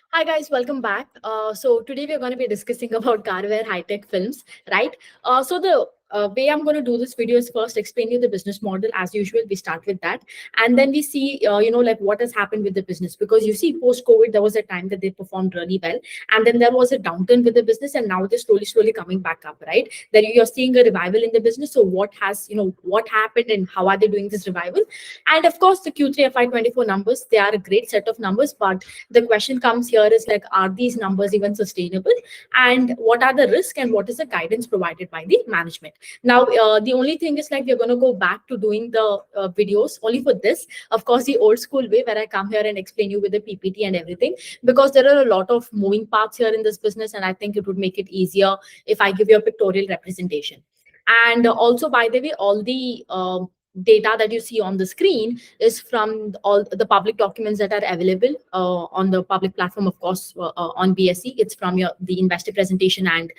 Hi guys, welcome back. So today we're going to be discussing about Garware high-tech films, right? So the way I'm going to do this video is first explain you the business model. As usual, we start with that, and then we see, like what has happened with the business. Because you see, post-COVID, there was a time that they performed really well, and then there was a downturn with the business, and now they're slowly coming back up, right? That you're seeing a revival in the business. So what has, what happened, and how are they doing this revival? And of course, the Q3FY24 numbers, they are a great set of numbers, but the question comes here is like, are these numbers even sustainable, and what are the risks, and what is the guidance provided by the management? Now the only thing is like, we're going to go back to doing the videos only for this, of course, the old school way, where I come here and explain you with the PPT and everything, because there are a lot of moving parts here in this business, and I think it would make it easier if I give you a pictorial representation. And also, by the way, all the data that you see on the screen is from all the public documents that are available on the public platform, of course, on BSC. It's from the investor presentation and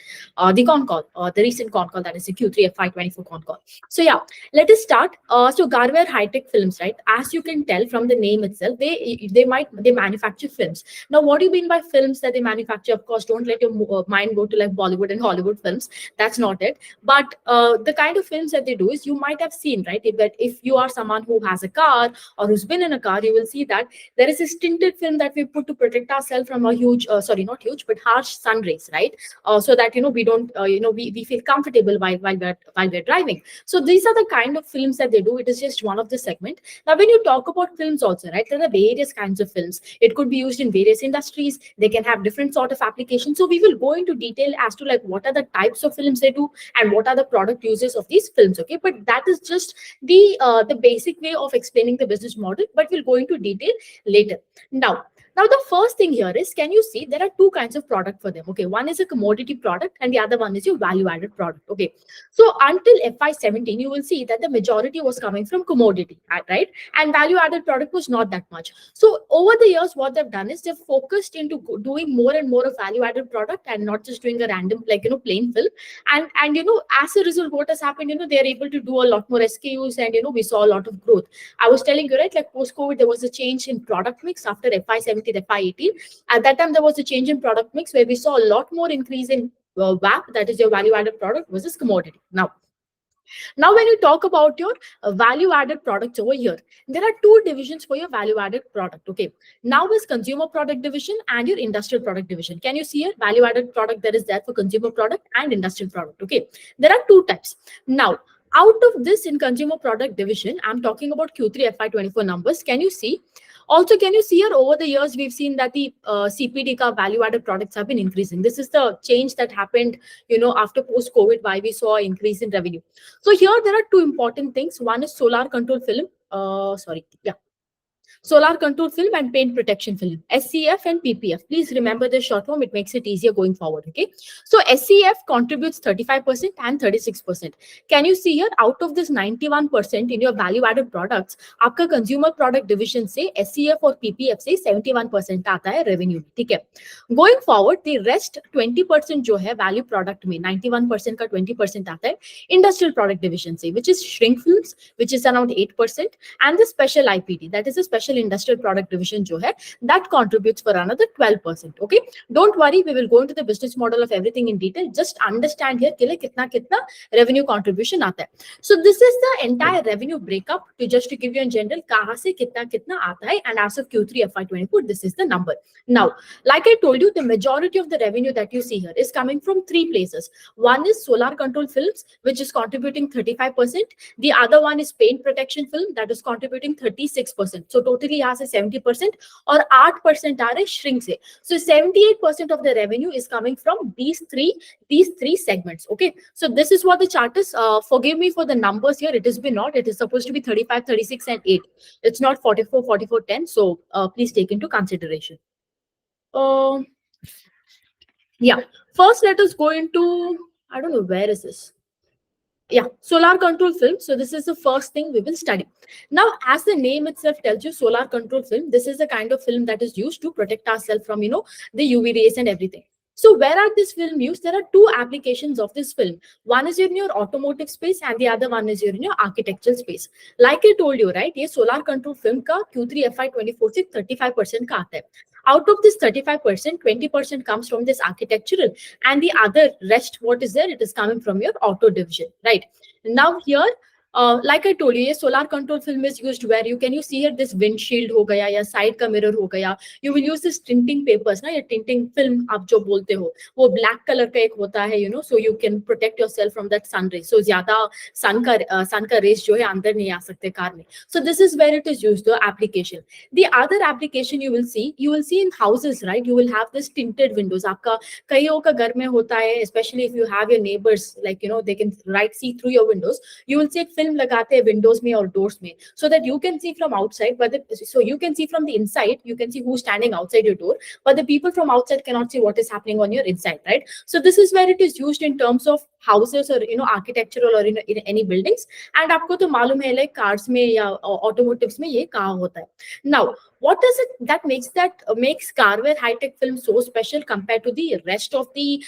the con call, the recent con call, that is the Q3FY24 con call. So yeah, let us start. So Garware high tech films, right? As you can tell from the name itself, they manufacture films. Now, what do you mean by films that they manufacture? Of course, don't let your mind go to like Bollywood and Hollywood films. That's not it. But the kind of films that they do is, you might have seen, right? If you are someone who has a car or who's been in a car, you will see that there is a tinted film that we put to protect ourselves from a huge, sorry, not huge, but harsh sun rays, right? So that we don't, we feel comfortable while we're driving. So these are the kind of films that they do. It is just one of the segment. Now, when you talk about films also, right, there are various kinds of films. It could be used in various industries. They can have different sort of applications. So we will go into detail as to like what are the types of films they do and what are the product uses of these films. Okay, but that is just the basic way of explaining the business model, but we'll go into detail later. Now the first thing here is, can you see there are two kinds of product for them? Okay, one is a commodity product and the other one is your value added product. Okay, so until FY17, you will see that the majority was coming from commodity, right? And value added product was not that much. So over the years, what they've done is they've focused into doing more and more of value added product, and not just doing a random, like, plain film. And as a result, what has happened, they are able to do a lot more SKUs, and we saw a lot of growth. I was telling you, right, like post COVID, there was a change in product mix after FY17, FY18. At that time, there was a change in product mix where we saw a lot more increase in VAP, that is your value added product, versus commodity. Now, when you talk about your value added products over here, there are two divisions for your value added product. Okay, now is consumer product division and your industrial product division. Can you see a value added product that is there for consumer product and industrial product? Okay, there are two types. Now, out of this, in consumer product division, I'm talking about Q3FY24 numbers. Can you see? Also, can you see here, over the years, we've seen that the CPD ka value added products have been increasing. This is the change that happened, after post COVID, why we saw an increase in revenue. So here there are two important things. One is solar control film. Solar control film and paint protection film, SCF and PPF. Please remember this short form. It makes it easier going forward. Okay. So SCF contributes 35% and 36%. Can you see here, out of this 91% in your value added products, आपका consumer product division से SCF और PPF से 71% आता है revenue. ठीक है. Going forward, the rest 20% जो है value product में 91% का 20% आता है industrial product division से, which is shrink films, which is around 8%, and the special IPD, that is a special industrial product division जो है, that contributes for another 12%. Okay, don't worry, we will go into the business model of everything in detail. Just understand here कि कितना कितना revenue contribution आता है. So this is the entire revenue breakup, to give you in general कहाँ से कितना कितना आता है, and as of Q3 FY24, this is the number. Now, like I told you, the majority of the revenue that you see here is coming from three places. One is solar control films, which is contributing 35%. The other one is paint protection film, that is contributing 36%. So totally यहाँ से 70% और 8% आ रहे shrink से. So 78% of the revenue is coming from these three segments. Okay, so this is what the chart is. Forgive me for the numbers here. It is not. It is supposed to be 35, 36, and 8. It's not 44, 44, 10. So please take into consideration. Yeah, first let us go into, I don't know, where is this? Yeah, solar control film. So this is the first thing we will study. Now, as the name itself tells you, solar control film, this is the kind of film that is used to protect ourselves from, the UV rays and everything. So where are this film used? There are two applications of this film. One is in your automotive space and the other one is in your architectural space. Like I told you, right? ये solar control film का Q3FY24 से 35% का आता है. Out of this 35%, 20% comes from this architectural, and the other rest, what is there, it is coming from your auto division, right? Now here, like I told you, ये solar control film is used where you see here this windshield हो गया या side का mirror हो गया. You will use this tinting papers ना, या tinting film आप जो बोलते हो, वो black color का एक होता है, so you can protect yourself from that sun rays. So ज्यादा sun का rays जो है अंदर नहीं आ सकते कार में. So this is where it is used, the application. The other application you will see in houses, right? You will have this tinted windows. आपका कईयों का घर में होता है, especially if you have your neighbors, like they can see through your windows. You will see film लगाते हैं windows में और doors में, so that you can see from outside, so you can see from the inside, you can see who's standing outside your door, but the people from outside cannot see what is happening on your inside, right? So this is where it is used in terms of houses or architectural or in any buildings. And आपको तो मालूम है like cars में या automotives में ये कहाँ होता है. Now, what does it that makes Garware high-tech film so special compared to the rest of the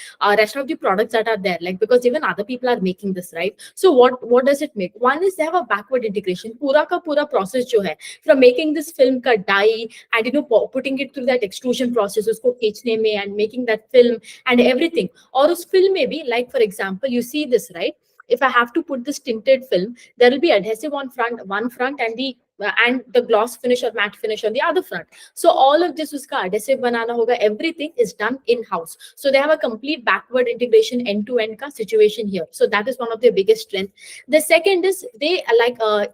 products that are there? Like, because even other people are making this, right? So what does it make? One is they have a backward integration. पूरा का पूरा process जो है, from making this film का dye and putting it through that extrusion process, उसको खींचने में and making that film and everything. और उस film में भी, like for example, you see this, right? If I have to put this tinted film, there will be adhesive on one front, and the gloss finish or matte finish on the other front. So all of this uska adhesive banana hoga. Everything is done in house. So they have a complete backward integration end to end ka situation here. So that is one of their biggest strength. The second is they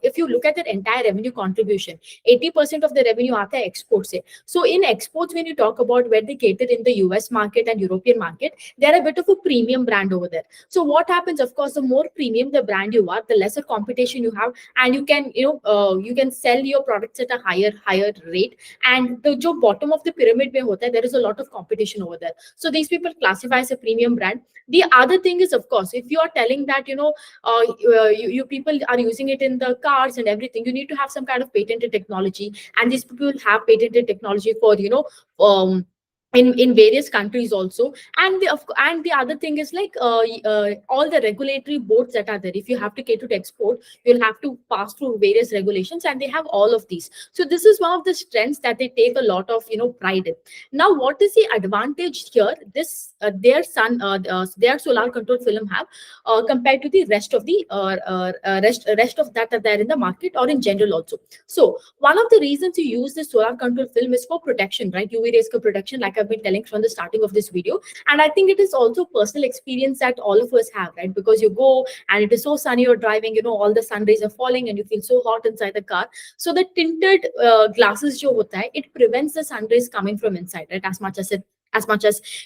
if you look at their entire revenue contribution, 80% of the revenue aata hai export se. So in exports, when you talk about where they cater in the US market and European market, they're a bit of a premium brand over there. So what happens? Of course, the more premium the brand you are, the lesser competition you have, and you can sell your products at a higher rate. And the jo bottom of the pyramid mein hota hai, there is a lot of competition over there. So these people classify as a premium brand. The other thing is, of course, if you are telling that you people are using it in the cars and everything, you need to have some kind of patented technology, and these people have patented technology for in various countries also. And the other thing is like all the regulatory boards that are there. If you have to cater to export, you'll have to pass through various regulations, and they have all of these. So this is one of the strengths that they take a lot of pride in. Now, what is the advantage here? This their solar control film have compared to the rest of the rest of that are there in the market or in general also. So one of the reasons you use the solar control film is for protection, right? UV rays protection, like I've been telling from the starting of this video. And I think it is also personal experience that all of us have, right? Because you go and it is so sunny, you're driving, all the sun rays are falling and you feel so hot inside the car. So the tinted glasses jo hota hai, it prevents the sun rays coming from inside, right? As much as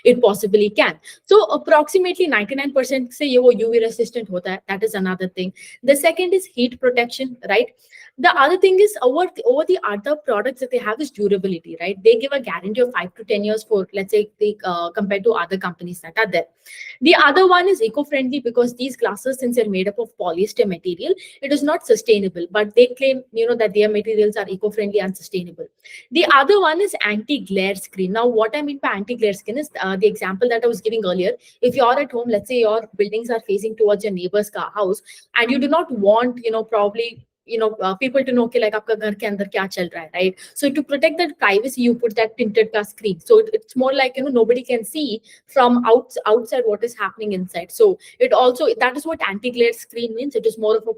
it possibly can. So approximately 99% say ye wo UV resistant hota hai. That is another thing. The second is heat protection, right? The other thing is over the other products that they have is durability, right? They give a guarantee of 5 to 10 years for, let's say, compared to other companies that are there. The other one is eco-friendly, because these glasses, since they're made up of polyester material, it is not sustainable, but they claim, that their materials are eco-friendly and sustainable. The other one is anti-glare screen. Now, what I mean by anti-glare screen is the example that I was giving earlier. If you're at home, let's say your buildings are facing towards your neighbor's house, and you do not want, probably people to know कि like आपका घर के अंदर क्या चल रहा है, right? So to protect that privacy, you put that tinted glass screen. So it's more like nobody can see from outside what is happening inside. So it also, that is what anti-glare screen means. It is more of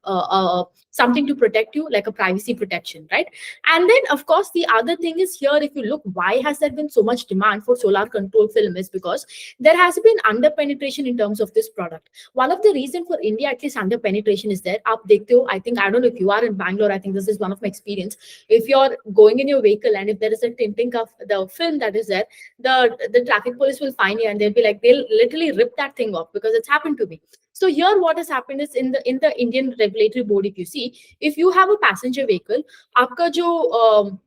a something to protect you, like a privacy protection, right? And then of course the other thing is here, if you look, why has there been so much demand for solar control film, is because there has been under penetration in terms of this product. One of the reason for India at least under penetration is there. Aap dekhte ho, I don't know if you are in Bangalore, I think this is one of my experience. If you're going in your vehicle and if there is a tinting of the film that is there, the traffic police will find you and they'll be like, they'll literally rip that thing off, because it's happened to me. So here what has happened is in the Indian regulatory board, if you see, if you have a passenger vehicle, आपका जो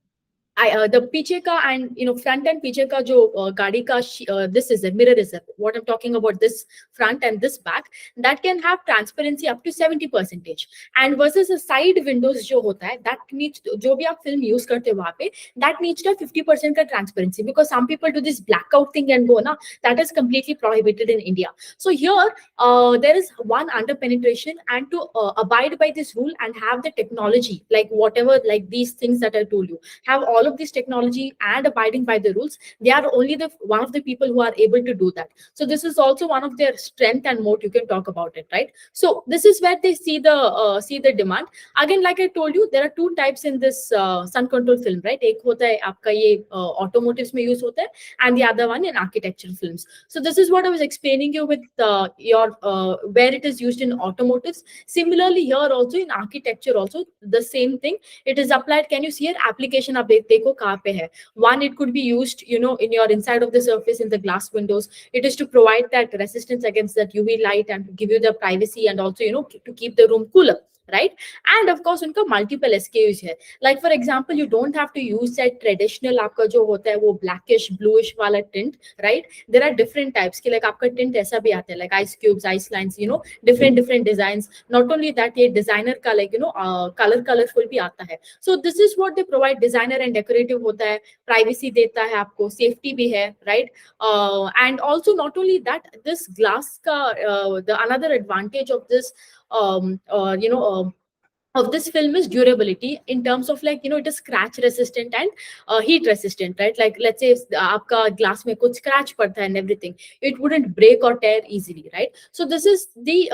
the पीछे का and front and पीछे का जो गाड़ी का this is a mirror is a, what I'm talking about, this front and this back, that can have transparency up to 70%, and versus a side windows जो होता है that needs, जो भी आप film use करते हो वहाँ पे, that needs to have 50% का transparency, because some people do this blackout thing and go na, that is completely prohibited in India. So here there is one under penetration, and to abide by this rule and have the technology like whatever, like these things that I told you, have all of this technology and abiding by the rules, they are only the one of the people who are able to do that. So this is also one of their strength and moat, you can talk about it, right? So this is where they see the demand. Again, like I told you, there are two types in this sun control film, right? एक होता है आपका ये automotives में use होता है, and the other one in architectural films. So this is what I was explaining you with your where it is used in automotives. Similarly here also in architecture also the same thing, it is applied. Can you see your application आप देखो कहाँ पे है? One, it could be used, in your inside of the surface in the glass windows. It is to provide that resistance against that UV light and to give you the privacy, and also to keep the room cooler, right? And of course उनका multiple SKUs है. Like for example, you don't have to use that traditional आपका जो होता है वो blackish bluish वाला tint, right? There are different types कि like आपका tint ऐसा भी आता है, like ice cubes, ice lines, different designs. Not only that, ये designer का like colorful भी आता है. So this is what they provide, designer and decorative होता है, privacy देता है आपको, safety भी है, right? And also not only that, this glass का the another advantage of this of this film is durability, in terms of like it is scratch resistant and heat resistant, right? Like let's say if आपका glass में कुछ scratch पड़ता है and everything, it wouldn't break or tear easily, right? So this is the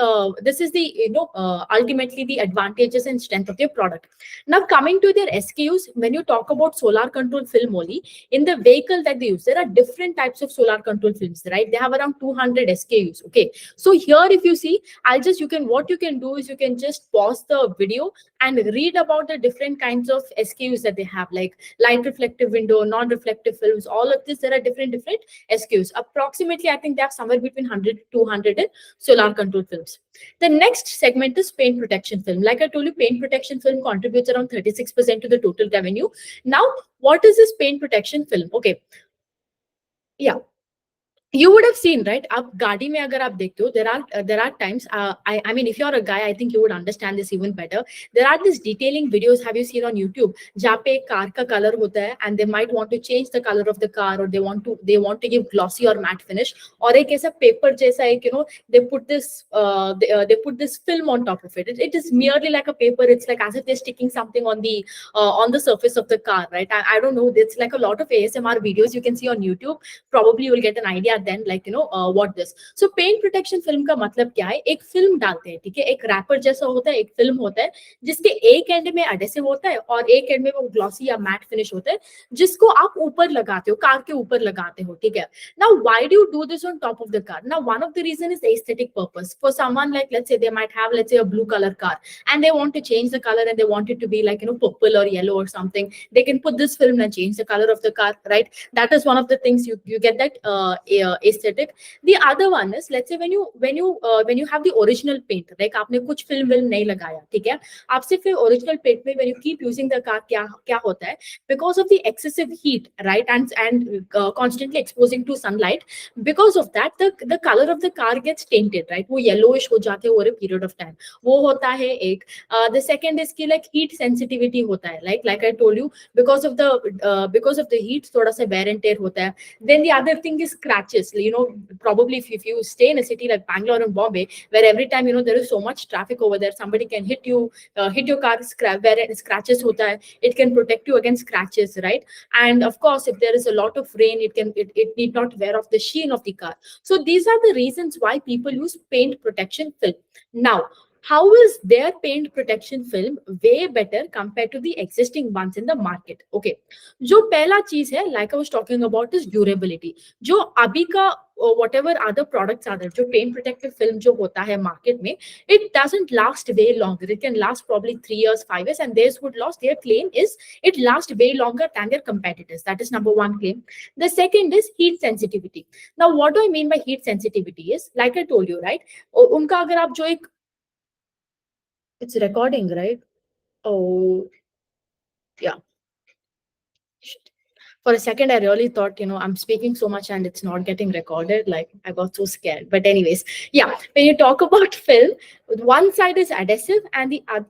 ultimately the advantages and strength of their product. Now coming to their SKUs, when you talk about solar control film only, in the vehicle that they use, there are different types of solar control films, right? They have around 200 SKUs. Okay, so here if you see, what you can do is you can just pause the video and read about the different kinds of SKUs that they have, like light reflective window, non-reflective films, all of this. There are different SKUs. Approximately, I think they have somewhere between 100 to 200 in solar control films. The next segment is paint protection film. Like I told you, paint protection film contributes around 36% to the total revenue. Now, what is this paint protection film? Okay. Yeah, you would have seen, right? आप गाड़ी में अगर आप देखते हो, there are times, I mean if you're a guy, I think you would understand this even better. There are these detailing videos, have you seen on YouTube, जहाँ पे car का color होता है and they might want to change the color of the car, or they want to give glossy or matte finish, और एक ऐसा paper जैसा एक they put this they put this film on top of it. It is merely like a paper. It's like as if they're sticking something on the surface of the car, right? I don't know, it's like a lot of ASMR videos you can see on YouTube. Probably you will get an idea then, like what this. So paint protection film का मतलब क्या है? एक film डालते हैं, ठीक है? एक रैपर जैसा होता है, एक फिल्म होता है जिसके एक एंड में एडेसिव होता है और एक एंड में वो ग्लॉसी या मैट फिनिश होता है, जिसको आप ऊपर लगाते हो, कार के ऊपर लगाते हो, ठीक है? Now why do you do this on top of the car? Now one of the reason is aesthetic purpose. For someone like, let's say they might have, let's say, a blue color car and they want to change the color and they want it to be like purple or yellow or something, they can put this film and change the color of the car, right? That is one of the things you get that aesthetic. The other one is, let's say when you have the original paint, like आपने कुछ film नहीं लगाया, ठीक है? आप सिर्फ original paint में when you keep using the car, क्या होता है? Because of the excessive heat, right, and constantly exposing to sunlight, because of that the color of the car gets tainted, right? वो yellowish हो जाते हैं over a period of time. वो होता है एक. The second is कि like heat sensitivity होता है, like I told you, because of the heat थोड़ा सा wear and tear होता है. Then the other thing is scratches. Probably if you stay in a city like Bangalore and Bombay, where every time there is so much traffic over there, somebody can hit your car, where scratches hota hai, it can protect you against scratches, right? And of course, if there is a lot of rain, it need not wear off the sheen of the car. So these are the reasons why people use paint protection film. Now, how is their paint protection film way better compared to the existing ones in the market? Okay, जो पहला चीज है, like I was talking about, is durability. जो अभी का whatever other products are there, जो paint protective film जो होता है market में, it doesn't last way longer. It can last probably 3 years, 5 years, and theirs would last. Their claim is it lasts way longer than their competitors. That is number one claim. The second is heat sensitivity. Now, what do I mean by heat sensitivity is, like I told you, right? उनका अगर आप जो एक, it's recording, right? Oh, yeah. For a second, I really thought, I'm speaking so much and it's not getting recorded. Like, I got so scared. But anyways, yeah, when you talk about film, one side is adhesive and the other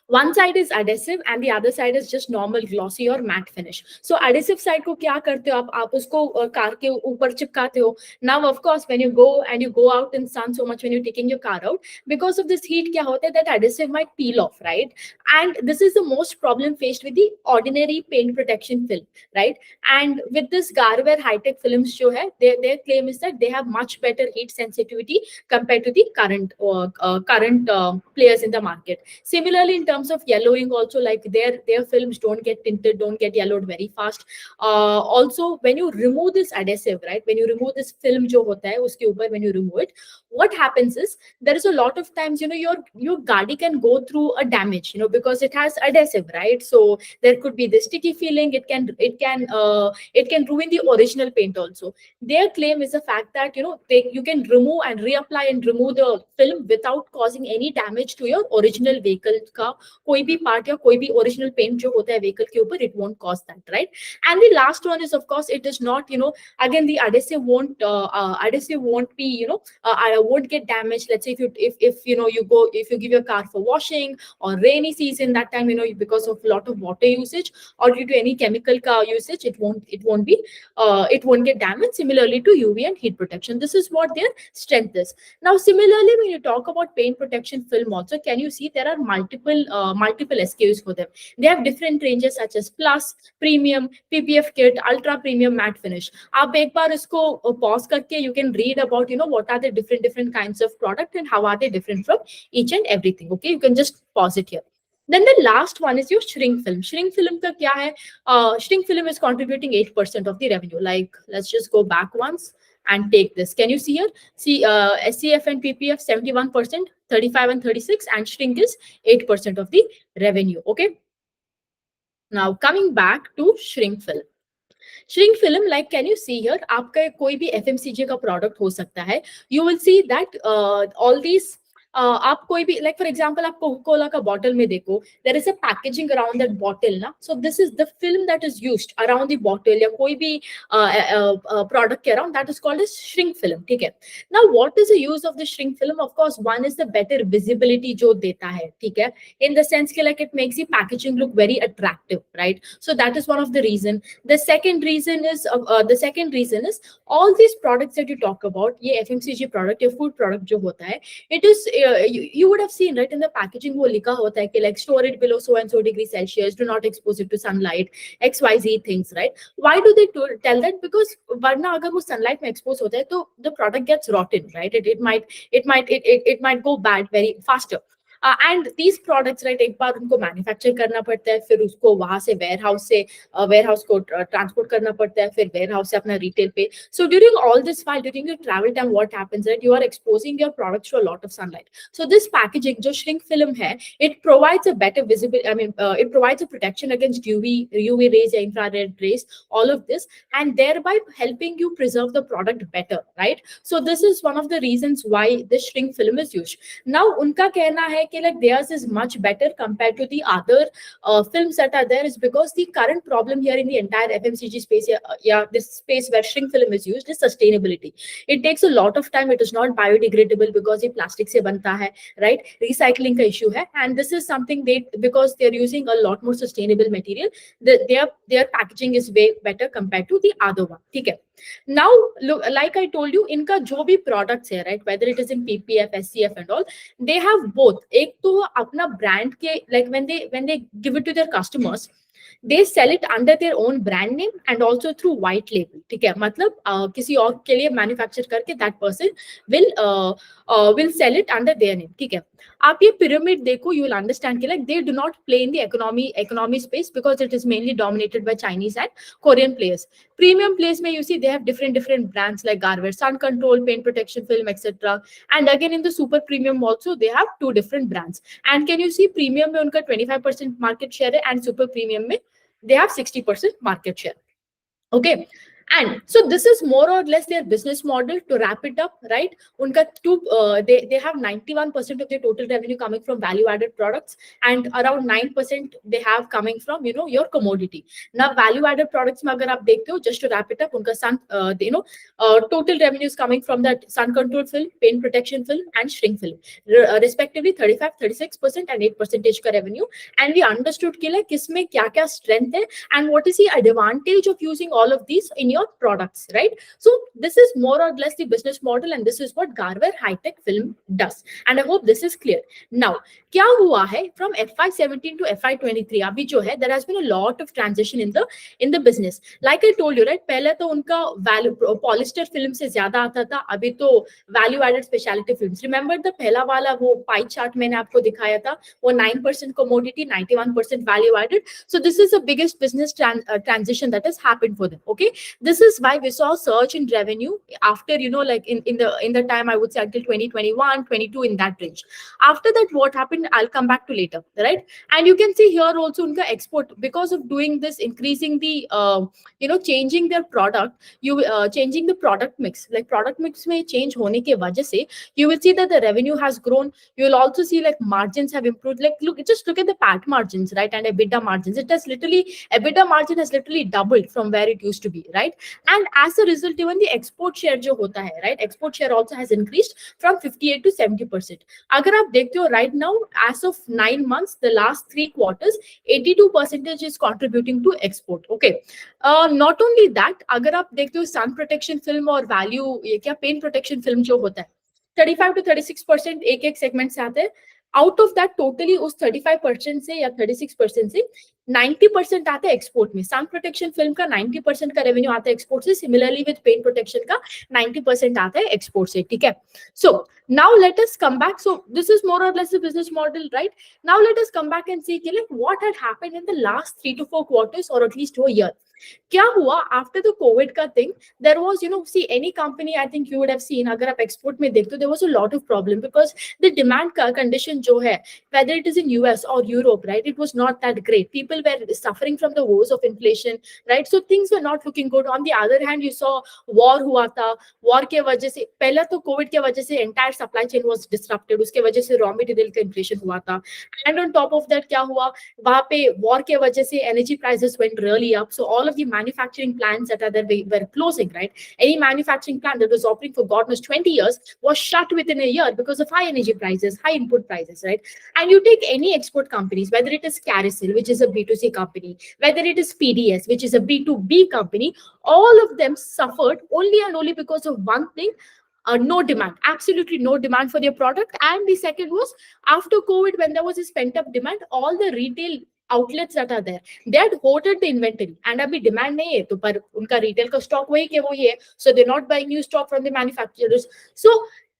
one side is adhesive and the other side is just normal glossy or matte finish. So adhesive side को क्या करते हो आप उसको car के ऊपर चिपकाते हो. Now of course when you go and you go out in sun so much when you're taking your car out, because of this heat क्या होता है that adhesive might peel off, right? And this is the most problem faced with the ordinary paint protection film, right? And with this Garware high-tech films जो है, their claim is that they have much better heat sensitivity compared to the current players in the market. Similarly, in terms of yellowing, also like their films don't get tinted, don't get yellowed very fast. Also, when you remove this adhesive, right? When you remove this film, जो होता है उसके ऊपर, when you remove it, what happens is there is a lot of times, your गाड़ी can go through a damage, because it has adhesive, right? So there could be the sticky feeling. It can ruin the original paint also. Their claim is the fact that you can remove and reapply and remove the film without causing any damage to your original vehicle का कोई भी part या कोई भी original paint जो होता है vehicle के ऊपर, it won't cause that, right? And the last one is, of course, it is not, again, the adhesive won't be, won't get damaged. Let's say if you give your car for washing or rainy season, that time, because of a lot of water usage or due to any chemical car usage, it won't get damaged. Similarly to UV and heat protection, this is what their strength is. Now similarly, when you talk about paint protection film also, can you see there are multiple SKUs for them. They have different ranges such as plus, premium, PPF kit, ultra premium, matte finish. आप एक बार इसको pause करके you can read about what are the different kinds of product and how are they different from each and everything. Okay, you can just pause it here. Then the last one is your shrink film. Shrink film का क्या है? Shrink film is contributing 8% of the revenue. Like, let's just go back once and take this. Can you see here? See, SCF and PPF 71%, 35 and 36, and shrink is 8% of the revenue. Okay. Now coming back to shrink film. Shrink film, like, can you see here? आपका कोई भी FMCG का product हो सकता है. You will see that all these आप कोई भी, like for example, आप Coca-Cola का bottle में देखो, there is a packaging around that bottle ना. So this is the film that is used around the bottle या कोई भी product के around, that is called as shrink film. ठीक है. Now what is the use of the shrink film? Of course, one is the better visibility जो देता है. ठीक है. In the sense कि like it makes the packaging look very attractive, right? So that is one of the reason. The second reason is all these products that you talk about, ये FMCG product या food product जो होता है, it is you would have seen, right, in the packaging वो लिखा होता है कि like store it below so and so degrees Celsius, do not expose it to sunlight, XYZ things, right? Why do they tell that? Because वरना अगर वो sunlight में expose होता है तो the product gets rotten, right? It might go bad very faster. And these products, right, एक बार उनको manufacture करना पड़ता है, फिर उसको वहां से वेयर हाउस को ट्रांसपोर्ट करना पड़ता है, फिर वेयर हाउस से अपना रिटेल पे. So during all this file, during your travel time, what happens, right, you are exposing your products to a lot of sunlight. So this packaging जो shrink film है, it provides a better visibility, it provides a protection against UV rays, infrared rays, all of this, and thereby helping you preserve the product better, right? So this is one of the reasons why this shrink film is used. Now उनका कहना है कि like theirs is much better compared to the other films that are there, is because the current problem here in the entire FMCG space, this space where shrink film is used, is sustainability. It takes a lot of time. It is not biodegradable because ये plastic से बनता है, right? Recycling का issue है, and this is something because they're using a lot more sustainable material, their packaging is way better compared to the other one. ठीक है. Now, look, like I told you, इनका जो भी products है, right, whether it is in PPF, SCF and all, they have both. एक तो अपना brand के, like when they give it to their customers, they sell it under their own brand name and also through white label. ठीक है, मतलब किसी और के लिए manufacture करके that person will sell it under their name. ठीक है. आप ये pyramid देखो, you will understand कि like they do not play in the economy space because it is mainly dominated by Chinese and Korean players. Premium players में you see they have different brands like Garware, sun control, paint protection film, etc. And again in the super premium also they have two different brands. And can you see premium में उनका 25% market share है and super premium में they have 60% market share. Okay. And so this is more or less their business model. To wrap it up, right? Unka they have 91% of their total revenue coming from value added products, and around 9% they have coming from your commodity. Now value added products mein agar aap dekhte ho, just to wrap it up, unka sun total revenues coming from that sun control film, paint protection film, and shrink film, respectively 35, 36% and 8% ka revenue. And we understood कि like किसमें क्या क्या strength है and what is the advantage of using all of these in your products, right? So this is more or less the business model, and this is what Garware High Tech Film does. And I hope this is clear. Now, क्या हुआ है from FY17 to FY23? अभी जो है, there has been a lot of transition in the business. Like I told you, right? पहले तो उनका polyester film से ज्यादा आता था, अभी तो value added specialty films. Remember the पहला वाला वो pie chart मैंने आपको दिखाया था, वो 9% commodity, 91% value added. So this is the biggest business transition that has happened for them. Okay, this is why we saw surge in revenue after like in the time, I would say, until 2021, 22, in that range. After that, what happened, I'll come back to later, right? And you can see here also unka export, because of doing this, increasing the changing their product, changing the product mix, like product mix में change होने के वजह से, you will see that the revenue has grown. You will also see like margins have improved. Like just look at the PAT margins, right? And EBITDA margins. EBITDA margin has literally doubled from where it used to be, right? And as a result, even the export share जो होता है, right? Export share also has increased from 58 to 70%. अगर आप देखते हो right now, as of 9 months, the last 3 quarters, 82% is contributing to export. Okay. Not only that, अगर आप देखते हो sun protection film और value ये क्या paint protection film जो होता है, 35 to 36% एक segment से आते हैं. Out of that, totally उस 35% से या 36% से 90% आते हैं एक्सपोर्ट में. सन प्रोटेक्शन फिल्म का 90% का रेवेन्यू आता है एक्सपोर्ट से. सिमिलरली विद पेंट प्रोटेक्शन का 90% आता है एक्सपोर्ट से. ठीक है. सो now let us come back. So this is more or less the business model, right? Now let us come back and see like what had happened in the last 3 to 4 quarters or at least a year. क्या हुआ after the COVID का thing? There was, see, any company, I think you would have seen, अगर आप export में देखते हो, there was a lot of problem because the demand condition जो है, whether it is in US or Europe, right, it was not that great. People were suffering from the woes of inflation, right? So things were not looking good. On the other hand, you saw war हुआ था. War के वजह से, पहला तो COVID के वजह से entire supply chain was disrupted. उसके वजह से raw material का inflation हुआ था. And on top of that, क्या हुआ? वहाँ पे war के वजह से energy prices went really up. So all of the manufacturing plants that are there were closing, right? Any manufacturing plant that was operating for God knows 20 years was shut within a year because of high energy prices, high input prices, right? And you take any export companies, whether it is Carousel, which is a B2C company, whether it is PDS, which is a B2B company, all of them suffered only and only because of one thing. No demand, absolutely no demand for their product. And the second was, after COVID, when there was this pent up demand, all the retail outlets that are there, they had hoarded the inventory. And abhi demand nahi hai, to par unka retail ka stock wahi ke wahi hai, so they're not buying new stock from the manufacturers. So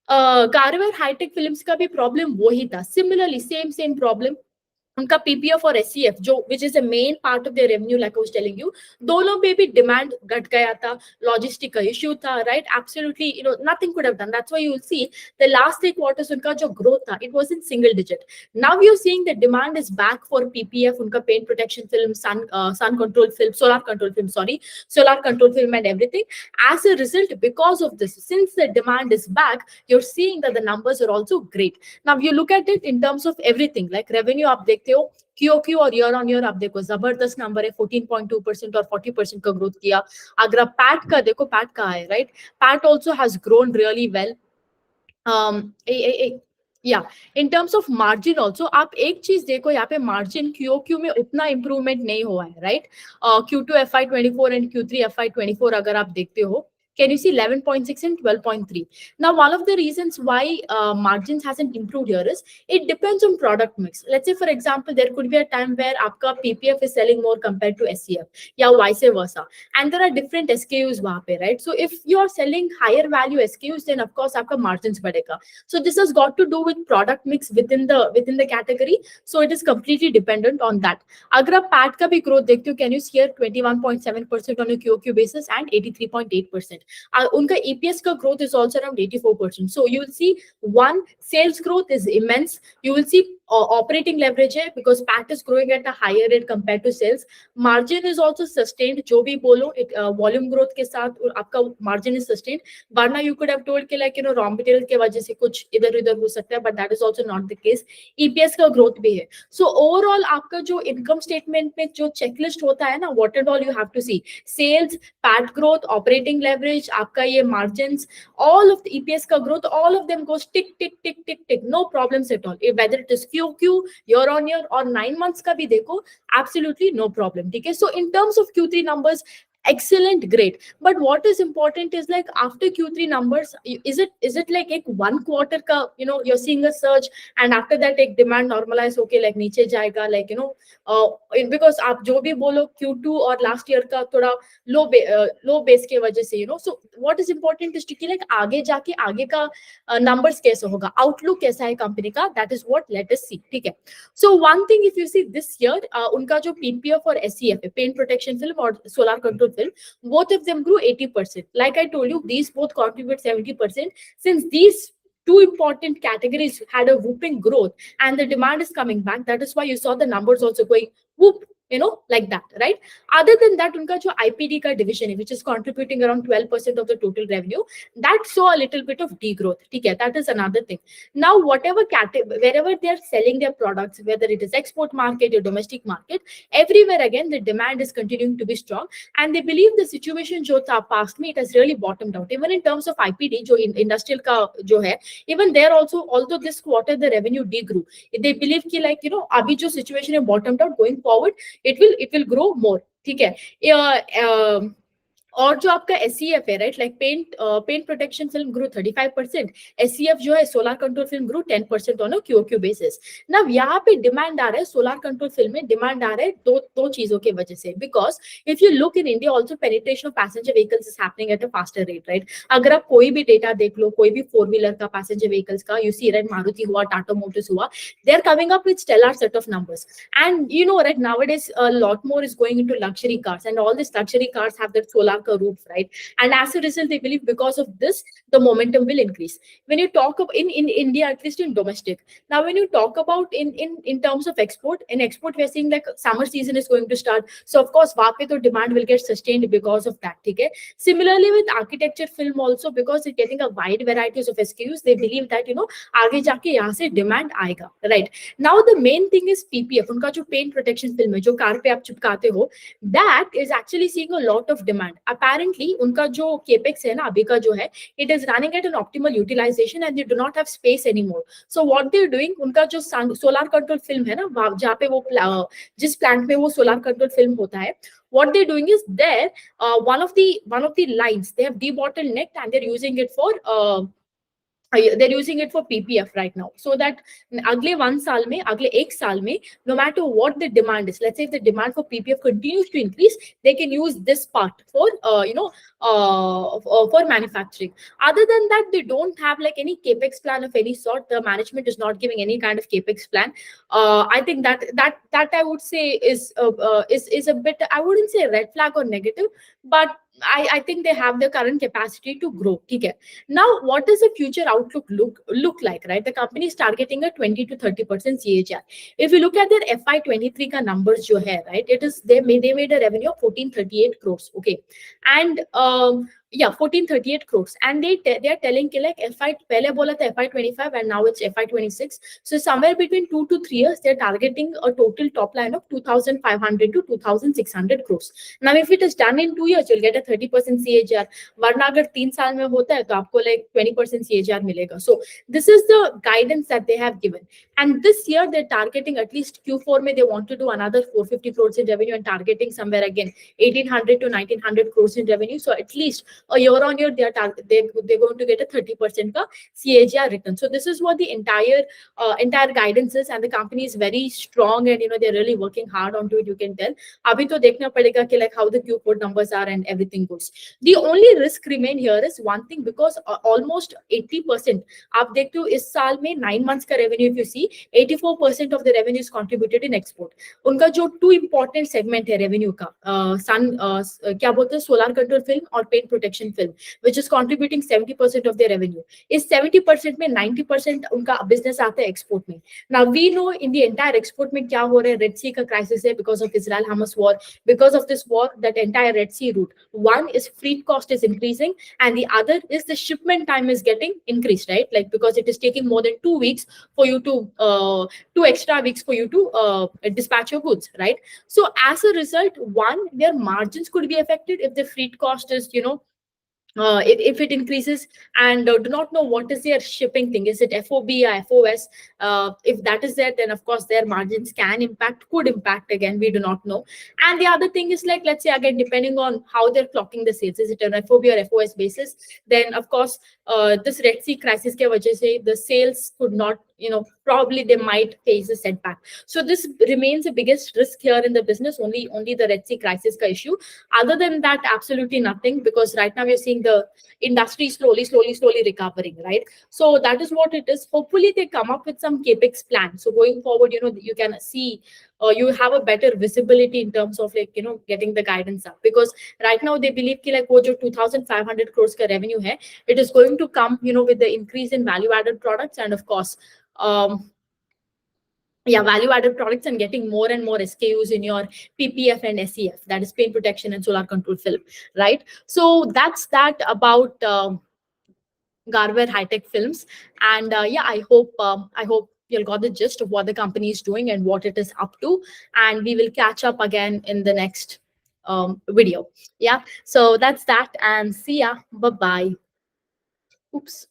Garware High Tech Films का भी problem वही था. Similarly, same problem. उनका PPF और SCF जो which is a main part of their revenue, like I was telling you, दोनों पे भी डिमांड घट गया था. लॉजिस्टिक का इश्यू था, right? Absolutely, nothing could have done. That's why you will see the last 3 quarters उनका जो ग्रोथ था, it was in single digit. Now you are seeing the demand is back for PPF, उनका paint protection film, sun control film, solar control film and everything. As a result, because of this, since the demand is back, you're seeing that the numbers are also great. Now you look at it in terms of everything, like revenue आप देखते हो, QOQ और year on year आप देखो, जबरदस्त number है. 14.2% और 40% का ग्रोथ किया. अगर आप पैट का देखो, पैट का है, right? PAT also has grown really well. या in terms of margin also आप एक चीज देखो, यहाँ पे मार्जिन QOQ में उतना इंप्रूवमेंट नहीं हुआ है, right? Q2 FY24 and Q3 FY24 अगर आप देखते हो, can you see 11.6 and 12.3? Now, one of the reasons why margins hasn't improved here is it depends on product mix. Let's say, for example, there could be a time where आपका PPF is selling more compared to SCF, या vice versa, and there are different SKUs वहाँ पे, right? So if you are selling higher value SKUs, then of course आपका margins बढ़ेगा. So this has got to do with product mix within the category. So it is completely dependent on that. अगर आप PAT का भी growth देखते हो, can you see here 21.7% on a QOQ basis and 83.8%. उनका EPS का growth is also around 84%. So you will see, one, sales growth is immense. You will see operating leverage है because PAT is growing at a higher rate compared to sales. Margin is also sustained. जो भी बोलो volume growth के साथ आपका margin is sustained. वरना you could have told कि like raw material के वजह से कुछ इधर उधर हो सकता है, but that is also not the case. EPS का growth भी है. So overall आपका जो income statement में जो checklist होता है ना, what and all you have to see: sales, PAT growth, operating leverage, आपका ये margins, all of the EPS का growth, all of them goes tick tick tick tick tick, no problems at all. Whether it is QQ, year on year or 9 months का भी देखो, absolutely no problem. ठीक है? So in terms of Q3 numbers, excellent, great. But what is important is like after Q3 numbers, is it like एक one quarter का, you're seeing a surge and after that एक demand normalize होके like नीचे जाएगा, like because आप जो भी बोलो Q2 और last year का थोड़ा low base के वजह से, so what is important is कि like आगे जाके आगे का numbers कैसे होगा, outlook कैसा है company का, that is what let us see. ठीक है? So one thing if you see this year, उनका जो PPF और SCF है, paint protection film और solar control film, both of them grew 80%. Like I told you, these both contribute 70%. Since these two important categories had a whooping growth and the demand is coming back, that is why you saw the numbers also going whoop, like that, right? Other than that, unka jo IPD ka division, which is contributing around 12% of the total revenue, that saw a little bit of degrowth. Okay, that is another thing. Now, whatever wherever they are selling their products, whether it is export market or domestic market, everywhere again the demand is continuing to be strong, and they believe the situation jo tha past me, it has really bottomed out. Even in terms of IPD, jo industrial ka jo hai, even there also, although this quarter the revenue degrew, they believe ki like abhi jo situation hai bottomed out, going forward it will grow more. ठीक है? और जो आपका SCF है, right, like paint protection film grow 35%, SCF जो है solar control film grow 10% on a QOQ basis. Now यहाँ पे डिमांड आ रहा है सोलर कंट्रोल फिल्म में, डिमांड आ रहा है दो चीजों की वजह से, because if you look in India also penetration of passenger vehicles is happening at a faster rate, right. अगर आप कोई भी डेटा देख लो, कोई भी 4-व्हीलर का पैसेंजर व्हीकल्स का, यू सी राइट, मारुति हुआ, टाटा मोटर्स हुआ, they are coming up with stellar set of numbers. And right, nowadays a lot more is going into luxury cars, and all these luxury cars have that solar roof, right? And as a result, they believe because of this, the momentum will increase. When you talk about in India, at least in domestic, now when you talk about in terms of export, in export we are seeing like summer season is going to start, so of course वहाँ पे तो demand will get sustained because of that. ठीक है? Similarly with architecture film also, because it's getting a wide varieties of SKUs, they believe that आगे जाके यहाँ से demand आएगा, right? Now the main thing is PPF, उनका जो paint protection film है, जो कार पे आप चिपकाते हो, that is actually seeing a lot of demand. Apparently उनका जो capex है ना अभी का जो है, it is running at an optimal utilization and they do not have space anymore. So what they're doing, उनका जो solar control film है ना, जहाँ पे वो जिस plant में वो solar control film होता है, what they're doing is there, one of the lines they have debottlenecked and they're using it for PPF right now, so that अगले 1 साल में, अगले 1 साल में, no matter what the demand is, let's say if the demand for PPF continues to increase, they can use this part for for manufacturing. Other than that, they don't have like any capex plan of any sort. The management is not giving any kind of capex plan. I think that I would say is a bit, I wouldn't say red flag or negative, but I think they have the current capacity to grow. Okay. Now, what does the future outlook look like, right? The company is targeting a 20 to 30% CAGR. If you look at their FY23 ka numbers jo hai, right, it is they made a revenue of 1438 crores. Okay, and 1438 crores, and they are telling कि like पहले बोला था FY25 and now it's FY26. So somewhere between 2 to 3 years, they're targeting a total top line of 2,500 to 2,600 crores. Now, if it is done in 2 years, you'll get a 30% CAGR. वरना अगर 3 साल में होता है तो आपको like 20% CAGR मिलेगा. So this is the guidance that they have given. And this year they're targeting at least Q4 में they want to do another 450 crores in revenue and targeting somewhere again 1,800 to 1,900 crores in revenue. So at least a year on year they're going to get a 30% ka CAGR return. So this is what the entire guidance is, and the company is very strong, and they're really working hard onto it. You can tell. Abhi to dekhna padega ki like how the Q4 numbers are and everything goes. The only risk remain here is one thing, because almost 80% आप देखते हो इस साल में 9 months का revenue, if you see 84% of the revenue is contributed in export. उनका जो two important segment है revenue का, क्या बोलते हैं, solar control film और paint protection protection film, which is contributing 70% of their revenue. Is 70% में 90% उनका business आता है export में. Now we know in the entire export में क्या हो रहा है, Red Sea का crisis है because of Israel-Hamas war. Because of this war, that entire Red Sea route, one is freight cost is increasing, and the other is the shipment time is getting increased, right? Like because it is taking more than 2 weeks for you to 2 extra weeks for you to dispatch your goods, right? So as a result, one, their margins could be affected if the freight cost is, if it increases, and do not know what is their shipping thing. Is it FOB or FOS? If that is there, then of course their margins could impact again. We do not know. And the other thing is, like, let's say again, depending on how they're clocking the sales, is it an FOB or FOS basis? Then of course, this Red Sea crisis ke wajah se the sales could not, probably they might face a setback. So this remains the biggest risk here in the business. Only the Red Sea crisis ka issue. Other than that, absolutely nothing, because right now we're seeing the industry slowly recovering, right? So that is what it is. Hopefully they come up with some capex plan. So going forward, you can see, you have a better visibility in terms of, like, getting the guidance up, because right now they believe ki, like, wo jo 2,500 crores ka revenue hai, it is going to come, with the increase in value added products, and of course, value added products, and getting more and more SKUs in your PPF and SEF, that is paint protection and solar control film, right? So that's that about Garware high tech films. And I hope you'll got the gist of what the company is doing and what it is up to, and we will catch up again in the next video. Yeah, so that's that, and see ya. Bye bye. Oops.